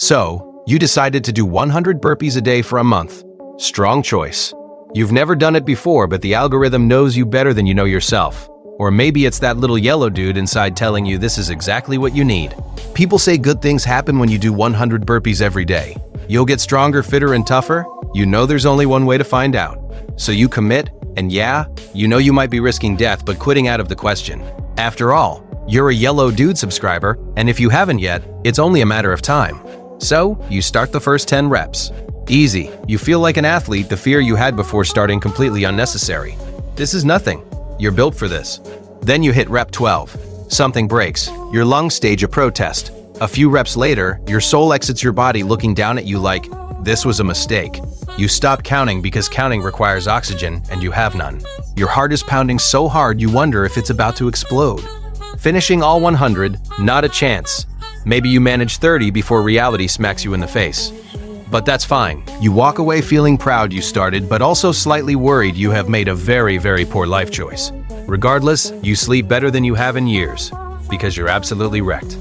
So, you decided to do 100 burpees a day for a month. Strong choice. You've never done it before, but the algorithm knows you better than you know yourself. Or maybe it's that little yellow dude inside telling you this is exactly what you need. People say good things happen when you do 100 burpees every day. You'll get stronger, fitter, and tougher. You know there's only one way to find out. So you commit, and yeah, you know you might be risking death, but quitting out of the question. After all, you're a yellow dude subscriber, and if you haven't yet, it's only a matter of time. So, you start the first 10 reps. Easy. You feel like an athlete. The fear you had before starting completely unnecessary. This is nothing. You're built for this. Then you hit rep 12. Something breaks. Your lungs stage a protest. A few reps later, your soul exits your body looking down at you like, this was a mistake. You stop counting because counting requires oxygen and you have none. Your heart is pounding so hard you wonder if it's about to explode. Finishing all 100, not a chance. Maybe you manage 30 before reality smacks you in the face. But that's fine. You walk away feeling proud you started, but also slightly worried you have made a very, very poor life choice. Regardless, you sleep better than you have in years, because you're absolutely wrecked.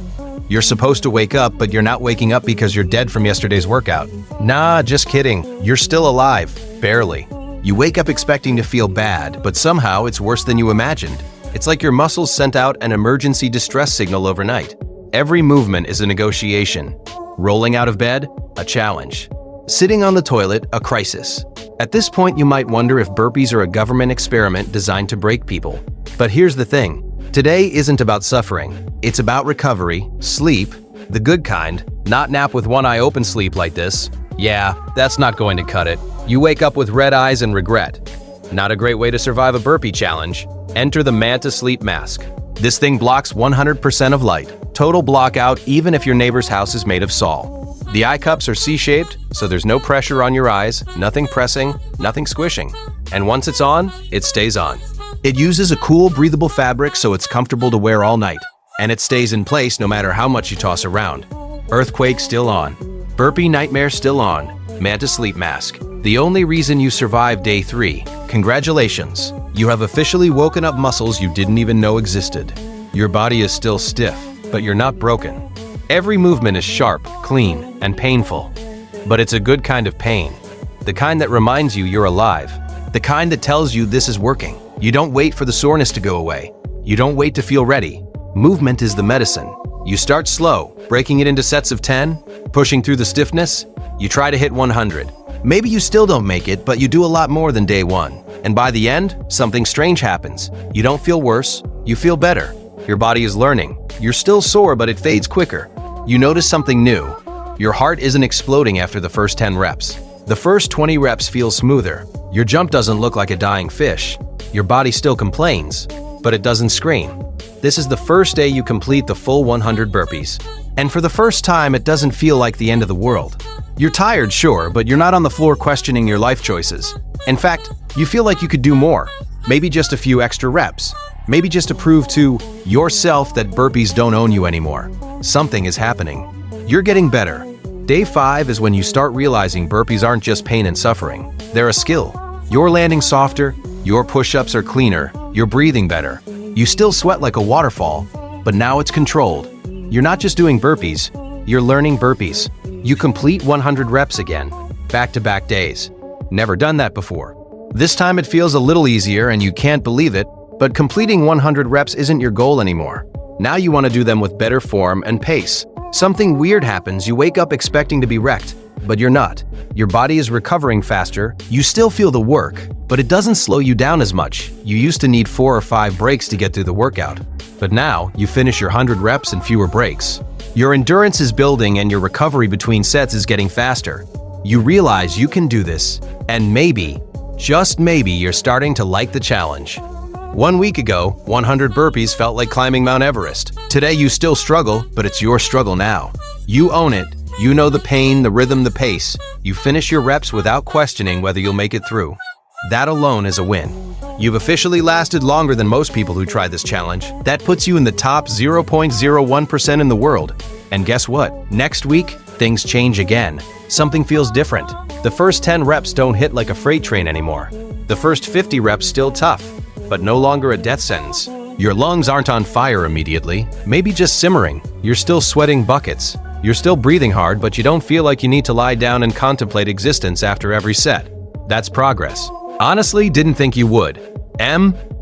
You're supposed to wake up, but you're not waking up because you're dead from yesterday's workout. Nah, just kidding. You're still alive. Barely. You wake up expecting to feel bad, but somehow it's worse than you imagined. It's like your muscles sent out an emergency distress signal overnight. Every movement is a negotiation. Rolling out of bed, a challenge. Sitting on the toilet, a crisis. At this point, you might wonder if burpees are a government experiment designed to break people. But here's the thing. Today isn't about suffering. It's about recovery, sleep, the good kind, not nap with one eye open sleep like this. Yeah, that's not going to cut it. You wake up with red eyes and regret. Not a great way to survive a burpee challenge. Enter the mantasleep mask. This thing blocks 100% of light. Total blockout even if your neighbor's house is made of Sol. The eye cups are C-shaped, so there's no pressure on your eyes, nothing pressing, nothing squishing. And once it's on, it stays on. It uses a cool, breathable fabric so it's comfortable to wear all night. And it stays in place no matter how much you toss around. Earthquake still on. Burpee nightmare still on. Mantasleep mask. The only reason you survived day 3. Congratulations. You have officially woken up muscles you didn't even know existed. Your body is still stiff, but you're not broken. Every movement is sharp, clean, and painful. But it's a good kind of pain. The kind that reminds you you're alive. The kind that tells you this is working. You don't wait for the soreness to go away. You don't wait to feel ready. Movement is the medicine. You start slow, breaking it into sets of 10, pushing through the stiffness. You try to hit 100. Maybe you still don't make it, but you do a lot more than day 1. And by the end, something strange happens. You don't feel worse, you feel better. Your body is learning. You're still sore, but it fades quicker. You notice something new. Your heart isn't exploding after the first 10 reps. The first 20 reps feel smoother. Your jump doesn't look like a dying fish. Your body still complains, but it doesn't scream. This is the first day you complete the full 100 burpees. And for the first time, it doesn't feel like the end of the world. You're tired, sure, but you're not on the floor questioning your life choices. In fact, you feel like you could do more. Maybe just a few extra reps. Maybe just to prove to yourself that burpees don't own you anymore. Something is happening. You're getting better. Day 5 is when you start realizing burpees aren't just pain and suffering. They're a skill. You're landing softer, your push-ups are cleaner, you're breathing better. You still sweat like a waterfall, but now it's controlled. You're not just doing burpees, you're learning burpees. You complete 100 reps again, back-to-back days. Never done that before. This time it feels a little easier and you can't believe it, but completing 100 reps isn't your goal anymore. Now you want to do them with better form and pace. Something weird happens, you wake up expecting to be wrecked, but you're not. Your body is recovering faster, you still feel the work, but it doesn't slow you down as much. You used to need 4 or 5 breaks to get through the workout. But now, you finish your 100 reps and fewer breaks. Your endurance is building and your recovery between sets is getting faster. You realize you can do this, and maybe, just maybe, you're starting to like the challenge. 1 week ago, 100 burpees felt like climbing Mount Everest. Today you still struggle, but it's your struggle now. You own it. You know the pain, the rhythm, the pace. You finish your reps without questioning whether you'll make it through. That alone is a win. You've officially lasted longer than most people who try this challenge. That puts you in the top 0.01% in the world. And guess what? Next week, things change again. Something feels different. The first 10 reps don't hit like a freight train anymore. The first 50 reps still tough, but no longer a death sentence. Your lungs aren't on fire immediately, maybe just simmering. You're still sweating buckets, You're still breathing hard, but you don't feel like you need to lie down and contemplate existence after every set. That's progress. Honestly, didn't think you would.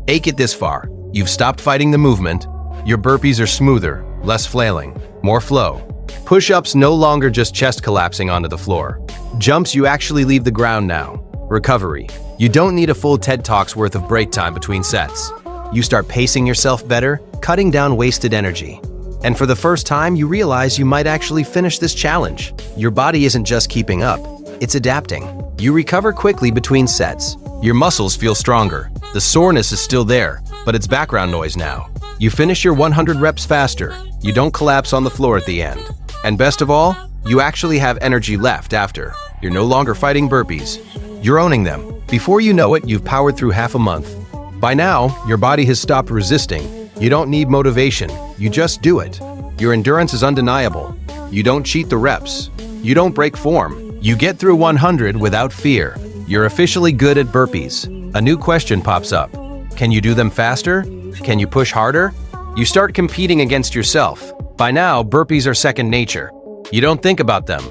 Ache it this far. You've stopped fighting the movement. Your burpees are smoother, less flailing, more flow. Push-ups no longer just chest collapsing onto the floor. Jumps, you actually leave the ground now. Recovery. You don't need a full TED Talk's worth of break time between sets. You start pacing yourself better, cutting down wasted energy. And for the first time, you realize you might actually finish this challenge. Your body isn't just keeping up, it's adapting. You recover quickly between sets. Your muscles feel stronger. The soreness is still there, but it's background noise now. You finish your 100 reps faster. You don't collapse on the floor at the end. And best of all, you actually have energy left after. You're no longer fighting burpees. You're owning them. Before you know it, you've powered through half a month. By now, your body has stopped resisting. You don't need motivation. You just do it. Your endurance is undeniable. You don't cheat the reps. You don't break form. You get through 100 without fear. You're officially good at burpees. A new question pops up. Can you do them faster? Can you push harder? You start competing against yourself. By now, burpees are second nature. You don't think about them.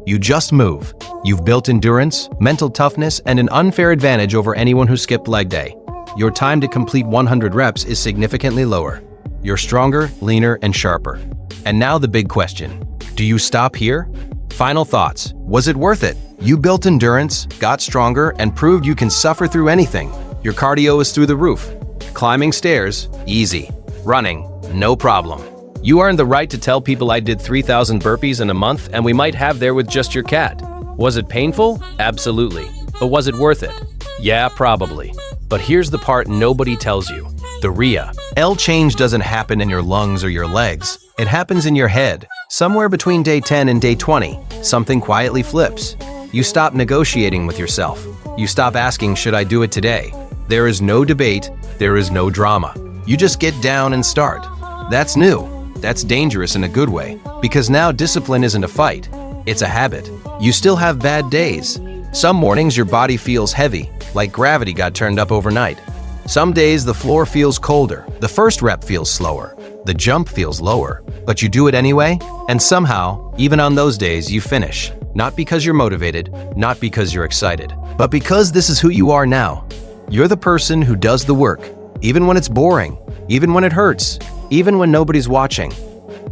You just move. You've built endurance, mental toughness, and an unfair advantage over anyone who skipped leg day. Your time to complete 100 reps is significantly lower. You're stronger, leaner, and sharper. And now the big question. Do you stop here? Final thoughts. Was it worth it? You built endurance, got stronger, and proved you can suffer through anything. Your cardio is through the roof. Climbing stairs, easy. Running, no problem. You earned the right to tell people I did 3,000 burpees in a month and we might have there with just your cat. Was it painful? Absolutely. But was it worth it? Yeah, probably. But here's the part nobody tells you. The real change doesn't happen in your lungs or your legs. It happens in your head. Somewhere between day 10 and day 20, something quietly flips. You stop negotiating with yourself. You stop asking, should I do it today? There is no debate. There is no drama. You just get down and start. That's new. That's dangerous in a good way, because now discipline isn't a fight. It's a habit. You still have bad days. Some mornings your body feels heavy, like gravity got turned up overnight. Some days the floor feels colder, the first rep feels slower, the jump feels lower, but you do it anyway, and somehow, even on those days, you finish. Not because you're motivated, not because you're excited, but because this is who you are now. You're the person who does the work, even when it's boring, even when it hurts, even when nobody's watching.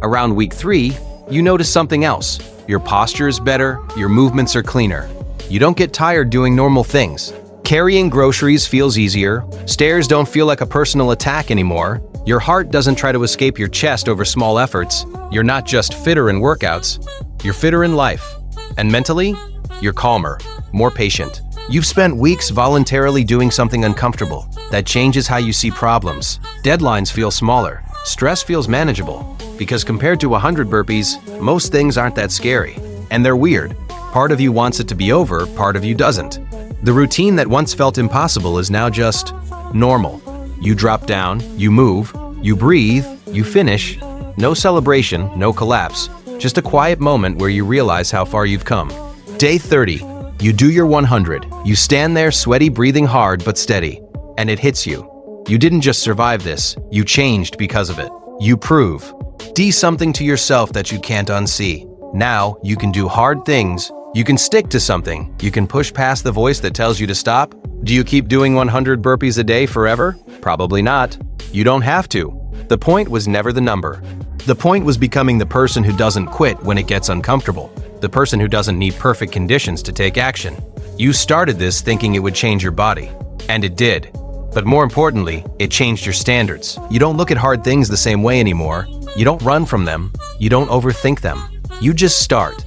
Around week 3, you notice something else. Your posture is better, your movements are cleaner. You don't get tired doing normal things. Carrying groceries feels easier. Stairs don't feel like a personal attack anymore. Your heart doesn't try to escape your chest over small efforts. You're not just fitter in workouts, you're fitter in life. And mentally, you're calmer, more patient. You've spent weeks voluntarily doing something uncomfortable. That changes how you see problems. Deadlines feel smaller. Stress feels manageable. Because compared to 100 burpees, most things aren't that scary. And they're weird. Part of you wants it to be over, part of you doesn't. The routine that once felt impossible is now just normal. You drop down, you move, you breathe, you finish. No celebration, no collapse. Just a quiet moment where you realize how far you've come. Day 30. You do your 100. You stand there sweaty, breathing hard but steady. And it hits you. You didn't just survive this, you changed because of it. You prove. Do something to yourself that you can't unsee. Now, you can do hard things. You can stick to something. You can push past the voice that tells you to stop. Do you keep doing 100 burpees a day forever? Probably not. You don't have to. The point was never the number. The point was becoming the person who doesn't quit when it gets uncomfortable. The person who doesn't need perfect conditions to take action. You started this thinking it would change your body. And it did. But more importantly, it changed your standards. You don't look at hard things the same way anymore. You don't run from them. You don't overthink them. You just start.